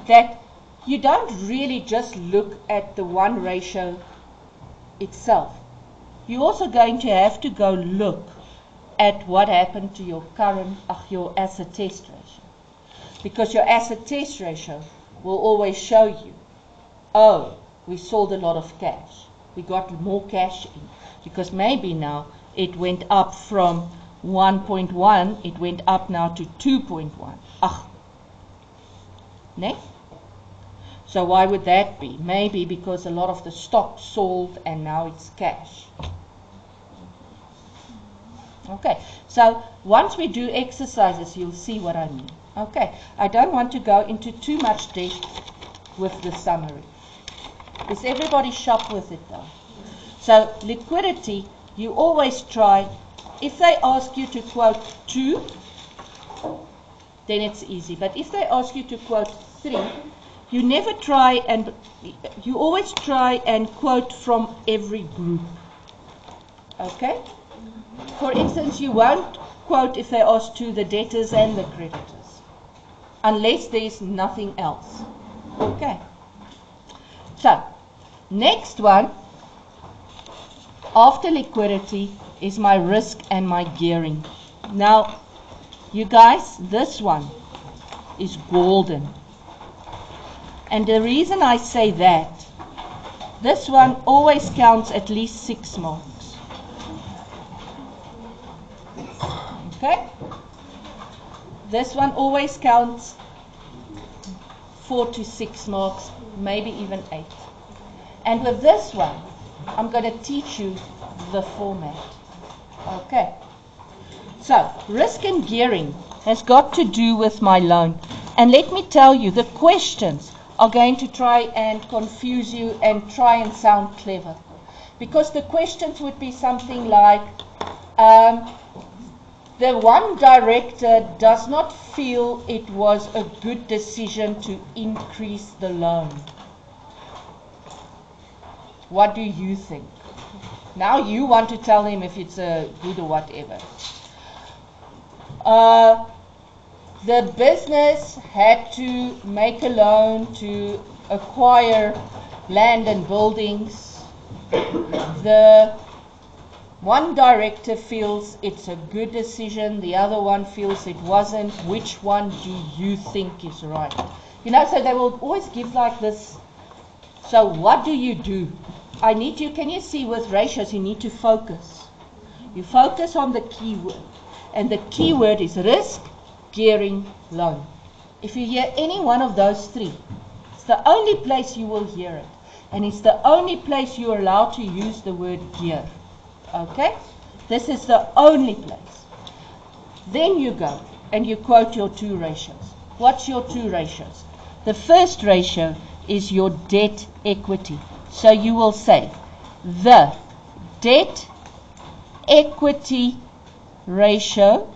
that you don't really just look at the one ratio itself. You're also going to have to go look at what happened to your your asset test ratio. Because your asset test ratio will always show you, oh, we sold a lot of cash. We got more cash in. Because maybe now it went up from 1.1, it went up now to 2.1. Ne? So why would that be? Maybe because a lot of the stock sold and now it's cash. Okay, so once we do exercises, you'll see what I mean. Okay, I don't want to go into too much depth with the summary. Is everybody sharp with it though? So liquidity, you always try, if they ask you to quote 2, then it's easy. But if they ask you to quote 3, you never try and, you always try and quote from every group. Okay? For instance, you won't quote if they ask to the debtors and the creditors, unless there's nothing else. Okay. So, next one, after liquidity, is my risk and my gearing. Now, you guys, this one is golden. And the reason I say that, this one always counts at least 6 marks. Okay? This one always counts 4 to 6 marks, maybe even 8. And with this one, I'm going to teach you the format. Okay. So, risk and gearing has got to do with my loan. And let me tell you, the questions are going to try and confuse you and try and sound clever. Because the questions would be something like, the one director does not feel it was a good decision to increase the loan. What do you think? Now you want to tell him if it's a good or whatever. The business had to make a loan to acquire land and buildings. The one director feels it's a good decision, the other one feels it wasn't. Which one do you think is right? You know, so they will always give like this. So what do you do? I need you, can you see with ratios, you need to focus. You focus on the keyword. And the keyword is risk, gearing, loan. If you hear any one of those 3, it's the only place you will hear it. And it's the only place you're allowed to use the word gear. Okay? This is the only place. Then you go and you quote your 2 ratios. What's your 2 ratios? The first ratio is your debt equity. So you will say the debt equity ratio,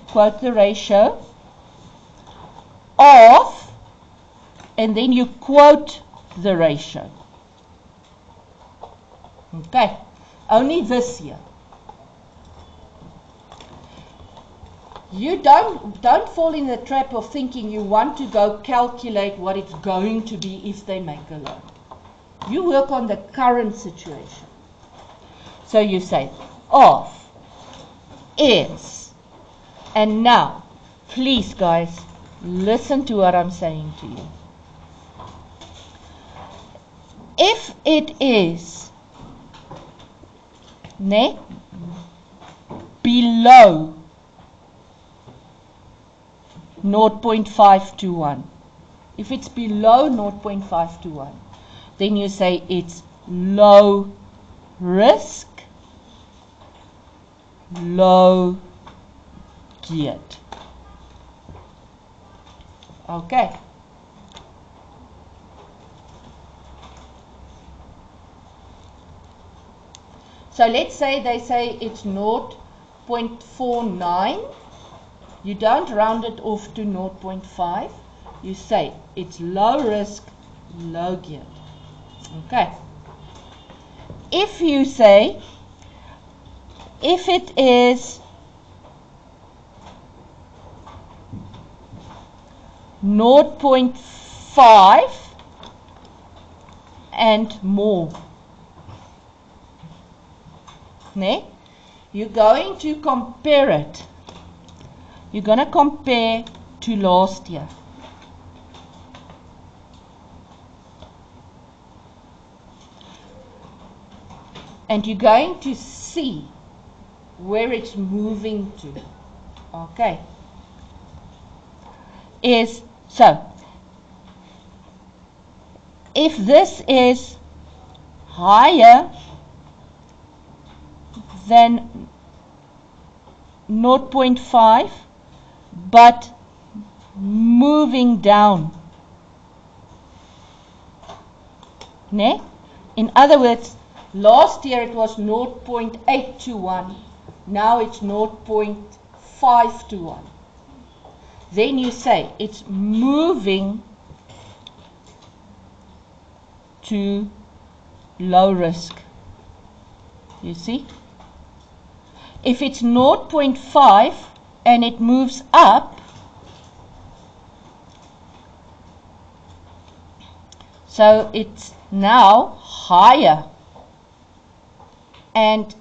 quote the ratio of, and then you quote the ratio. Okay, only this here. You don't fall in the trap of thinking you want to go calculate what it's going to be if they make a loan. You work on the current situation. So you say, of is, and now, please guys, listen to what I'm saying to you. If it is below 0.5 to 1. If it's below 0.5 to 1, then you say it's low risk, low geared. Okay. So let's say they say it's 0.49. You don't round it off to 0.5. You say it's low risk, low geared. Okay. If you say, if it is 0.5 and more. Ne? You're going to compare it. You're going to compare to last year. And you're going to see where it's moving to. Okay. So, if this is higher than 0.5 but moving down, ne? In other words, last year it was 0.8 to 1, now it's 0.5 to 1. Then you say it's moving to low risk. You see? If it's 0.5 and it moves up, so it's now higher and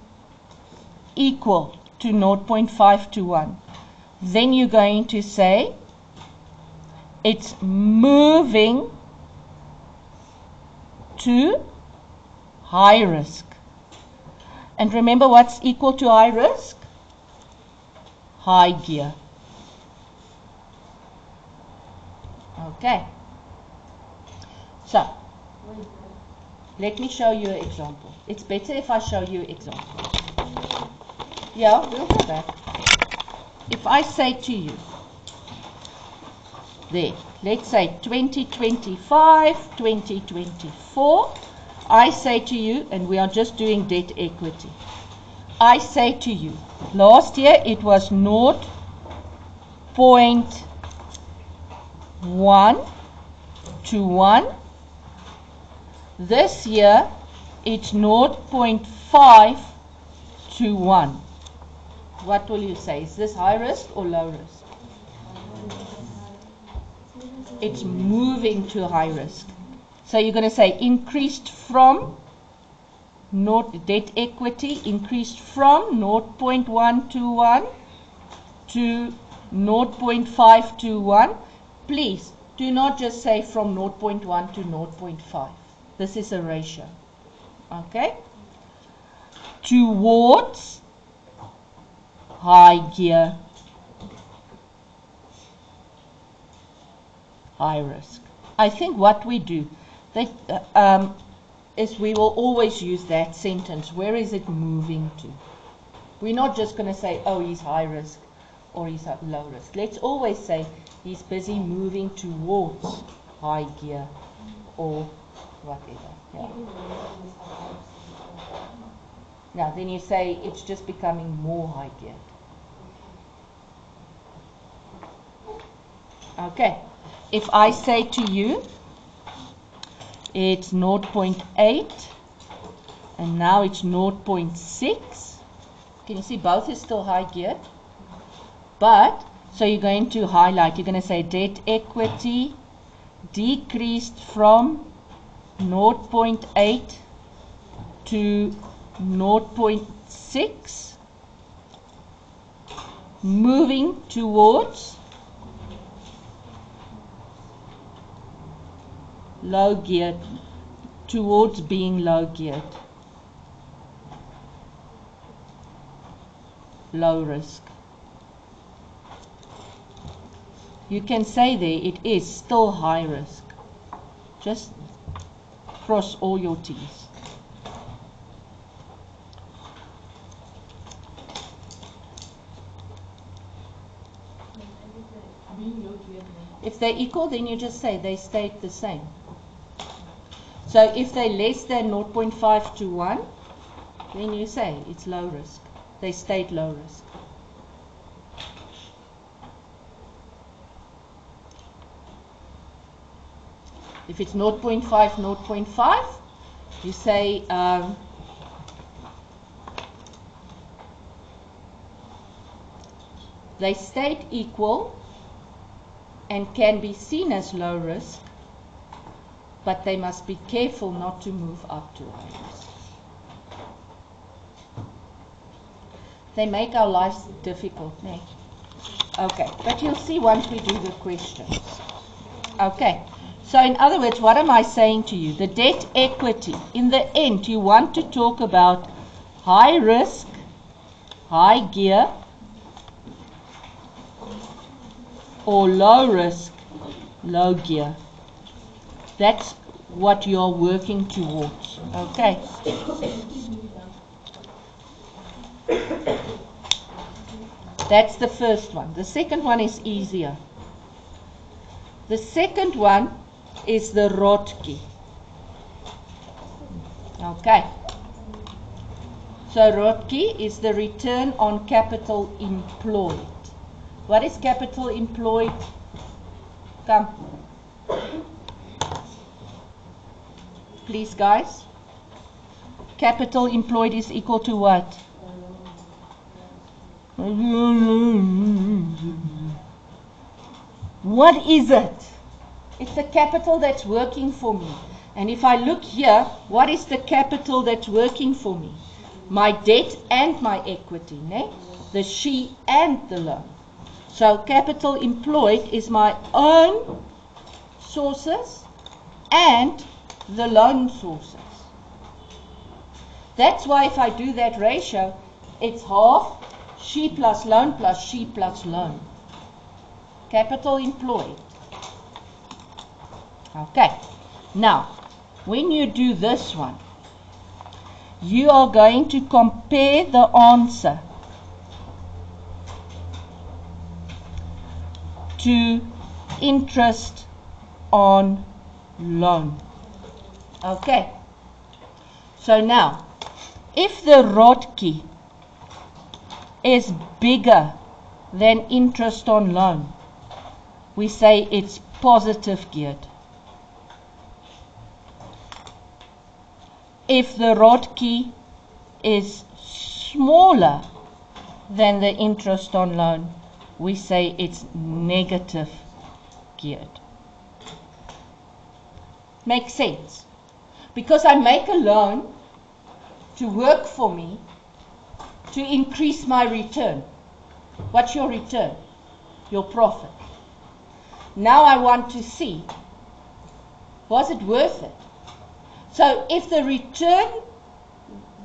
equal to 0.5 to 1. Then you're going to say it's moving to high risk. And remember what's equal to high risk? High gear. Okay. So, let me show you an example. It's better if I show you an example. Yeah, we'll go back. If I say to you, there, let's say 2025, 2024, I say to you, and we are just doing debt equity, I say to you, last year it was 0.1 to 1. This year it's 0.5 to 1. What will you say? Is this high risk or low risk? It's moving to high risk. So you're going to say increased from debt equity increased from 0.1 to 1 to 0.5 to 1. Please do not just say from 0.1 to 0.5. This is a ratio. Okay? Towards high gear, high risk. I think what we do is we will always use that sentence. Where is it moving to? We're not just going to say, oh, he's high risk or he's low risk. Let's always say he's busy moving towards high gear or whatever. Yeah. Now, then you say it's just becoming more high gear. Okay. If I say to you, it's 0.8 and now it's 0.6. Can you see both is still high geared? But, so you're going to highlight, you're going to say debt equity decreased from 0.8 to 0.6, moving towards low geared, towards being low geared, low risk. You can say there it is still high risk. Just cross all your T's. If they're equal, then you just say they stayed the same. So if they're less than 0.5 to 1, then you say it's low risk. They stayed low risk. If it's 0.5, 0.5, you say they stayed equal and can be seen as low risk, but they must be careful not to move up to high risk. They make our lives difficult, no? Okay, but you'll see once we do the questions. Okay, so in other words, what am I saying to you? The debt equity, in the end, you want to talk about high risk, high gear, or low risk, low gear. That's what you're working towards. Okay. That's the first one. The second one is easier. The second one is the ROTCE. Okay. So ROTCE is the return on capital employed. What is capital employed? Come. Please, guys. Capital employed is equal to what? What is it? It's the capital that's working for me. And if I look here, what is the capital that's working for me? My debt and my equity, ne? The she and the loan. So capital employed is my own sources and the loan sources. That's why if I do that ratio, it's half she plus she plus loan. Capital employed. Okay. Now, when you do this one, you are going to compare the answer to interest on loan. Okay. So now, if the ROTCE is bigger than interest on loan, we say it's positive geared. If the ROTCE is smaller than the interest on loan, we say it's negative geared. Makes sense? Because I make a loan to work for me to increase my return. What's your return? Your profit. Now I want to see, was it worth it? So if the return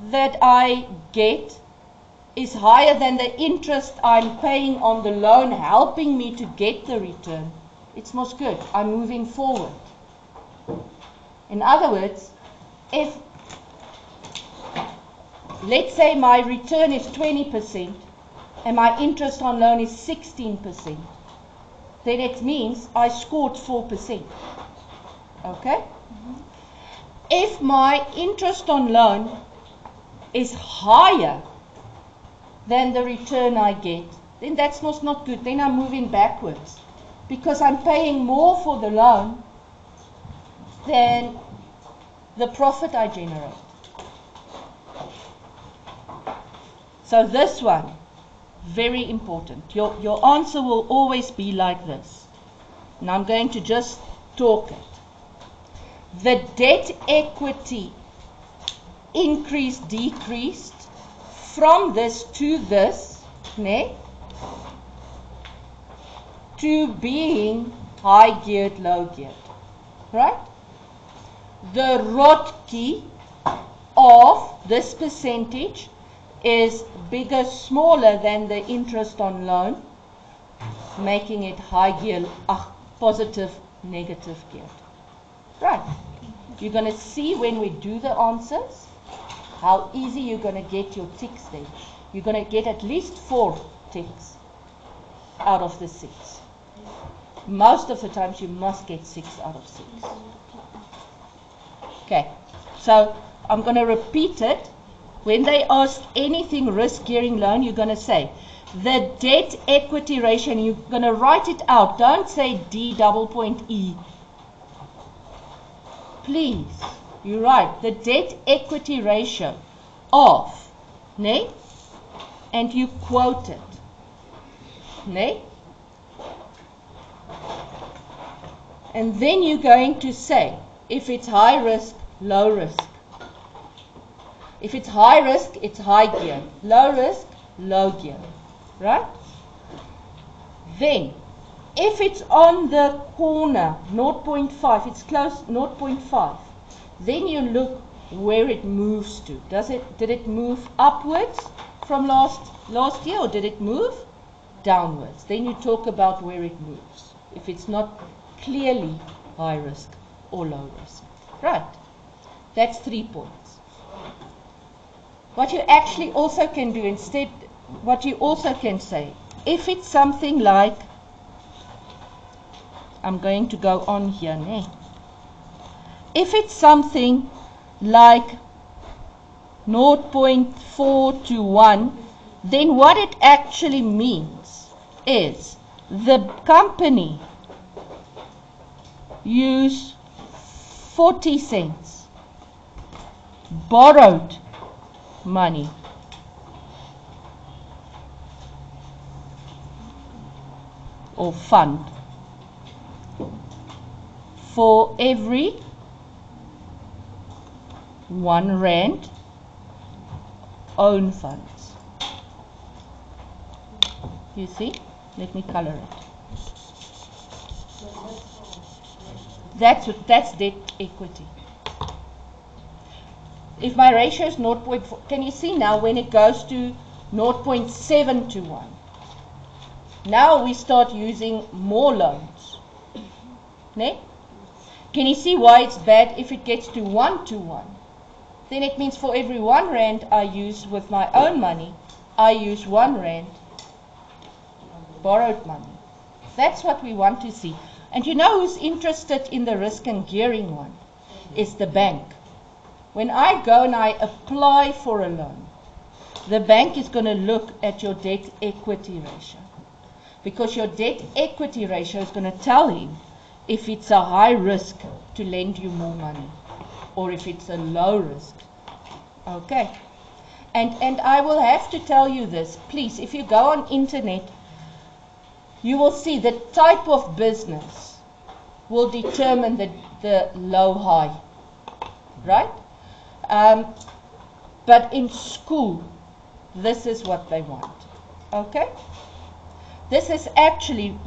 that I get is higher than the interest I'm paying on the loan, helping me to get the return, it's most good. I'm moving forward. In other words, if, let's say my return is 20% and my interest on loan is 16%, then it means I scored 4%. Okay? If my interest on loan is higher than the return I get, then that's not good. Then I'm moving backwards because I'm paying more for the loan than the profit I generate. So this one, very important. Your answer will always be like this. And I'm going to just talk it. The debt equity increased, decreased from this to this, ne? To being high geared, low geared. Right? The ROTCE of this percentage is bigger, smaller than the interest on loan, making it high geared, positive, negative geared. Right. You're going to see when we do the answers how easy you're going to get your ticks there. You're going to get at least 4 ticks out of the 6. Most of the times you must get 6 out of 6. Okay. So I'm going to repeat it. When they ask anything risk gearing loan, you're going to say the debt equity ratio, and you're going to write it out. Don't say D_E. Please, you write the debt equity ratio of, ne? And you quote it, ne? And then you're going to say, if it's high risk, low risk. If it's high risk, it's high gear. Low risk, low gear. Right? Then, if it's on the corner, 0.5, it's close 0.5, then you look where it moves to. Did it move upwards from last year, or did it move downwards? Then you talk about where it moves. If it's not clearly high risk or low risk. Right. That's 3 points. What you actually also can do instead, what you also can say, if it's something like, I'm going to go on here, né? If it's something like 0.4 to 1, then what it actually means is the company used 40 cents borrowed money or fund for every R1 own funds. You see? Let me color it. That's debt equity. If my ratio is 0.4, can you see now when it goes to 0.7 to 1? Now we start using more loans. Ne? Can you see why it's bad if it gets to 1 to 1? Then it means for every R1 I use with my own money, I use R1 borrowed money. That's what we want to see. And you know who's interested in the risk and gearing one? Is the bank. When I go and I apply for a loan, the bank is going to look at your debt equity ratio. Because your debt equity ratio is going to tell him if it's a high risk to lend you more money or if it's a low risk. Okay. And I will have to tell you this. Please, if you go on internet, you will see the type of business will determine the low-high. Right? But in school, this is what they want. Okay? This is actually,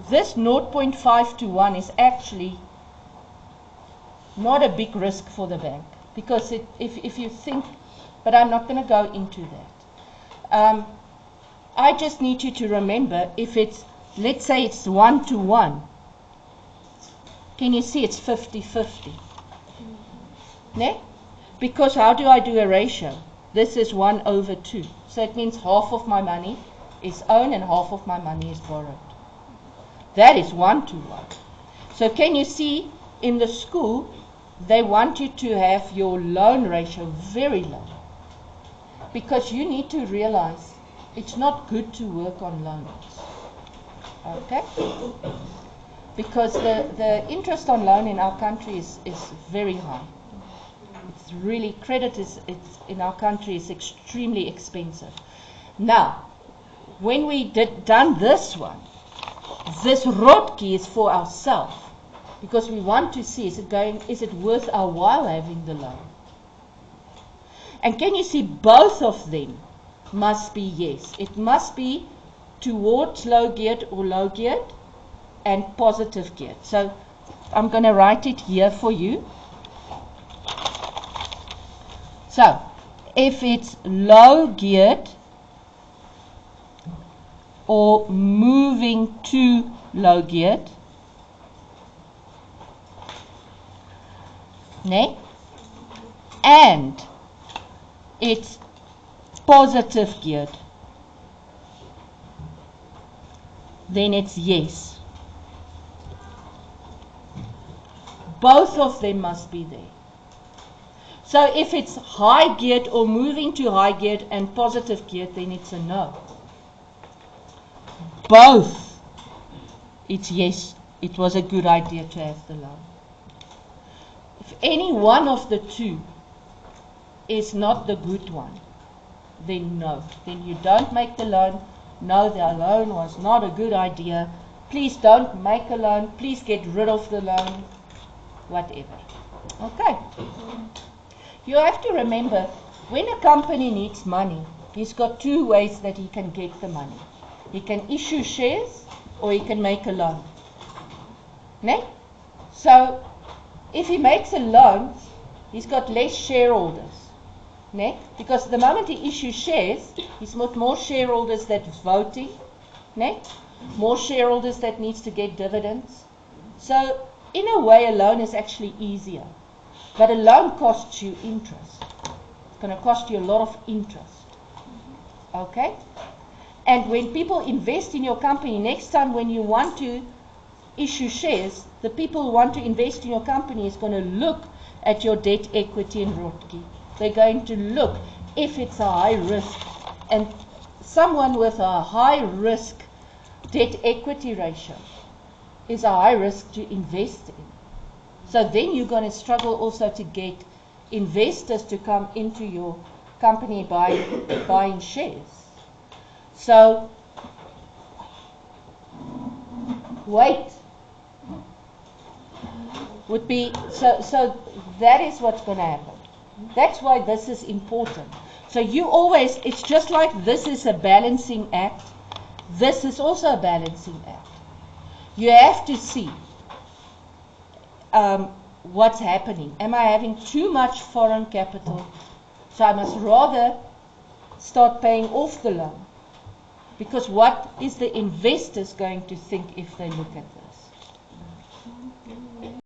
this 0.5 to 1 is actually not a big risk for the bank. Because if you think, but I'm not going to go into that. I just need you to remember, if it's, let's say it's 1 to 1, can you see it's 50-50? Ne? Because how do I do a ratio? This is 1 over 2. So it means half of my money is owned and half of my money is borrowed. That is 1 to 1. So can you see in the school, they want you to have your loan ratio very low. Because you need to realize it's not good to work on loans. Okay? Because the interest on loan in our country is very high. It's really, credit is in our country is extremely expensive. Now, when we done this one, this Rotki is for ourselves. Because we want to see, is it worth our while having the loan? And can you see both of them must be yes. It must be towards low geared or low geared and positive geared. So I'm going to write it here for you. So if it's low geared or moving to low geared, ne? And it's positive geared, then it's yes. Both of them must be there. So if it's high geared or moving to high geared and positive geared, then it's a no. Both, it's yes, it was a good idea to have the loan. If any one of the two is not the good one, then no. Then you don't make the loan. No, the loan was not a good idea. please don't make a loan, please get rid of the loan, whatever. Okay. You have to remember, when a company needs money, he's got two ways that he can get the money. He can issue shares or he can make a loan. Ne? So, if he makes a loan, he's got less shareholders. Ne? Because the moment he issues shares, he's got more shareholders that's voting. Ne? More shareholders that needs to get dividends. So, in a way, a loan is actually easier. But a loan costs you interest. It's going to cost you a lot of interest. Okay? And when people invest in your company, next time when you want to issue shares, the people who want to invest in your company is going to look at your debt, equity, and ROTCE. They're going to look if it's a high risk. And someone with a high risk debt equity ratio is a high risk to invest in. So then you're going to struggle also to get investors to come into your company buying shares. So wait would be, so that is what's going to happen. That's why this is important. So you always, it's just like this is a balancing act, this is also a balancing act. You have to see what's happening. Am I having too much foreign capital? So I must rather start paying off the loan. Because what is the investors going to think if they look at this?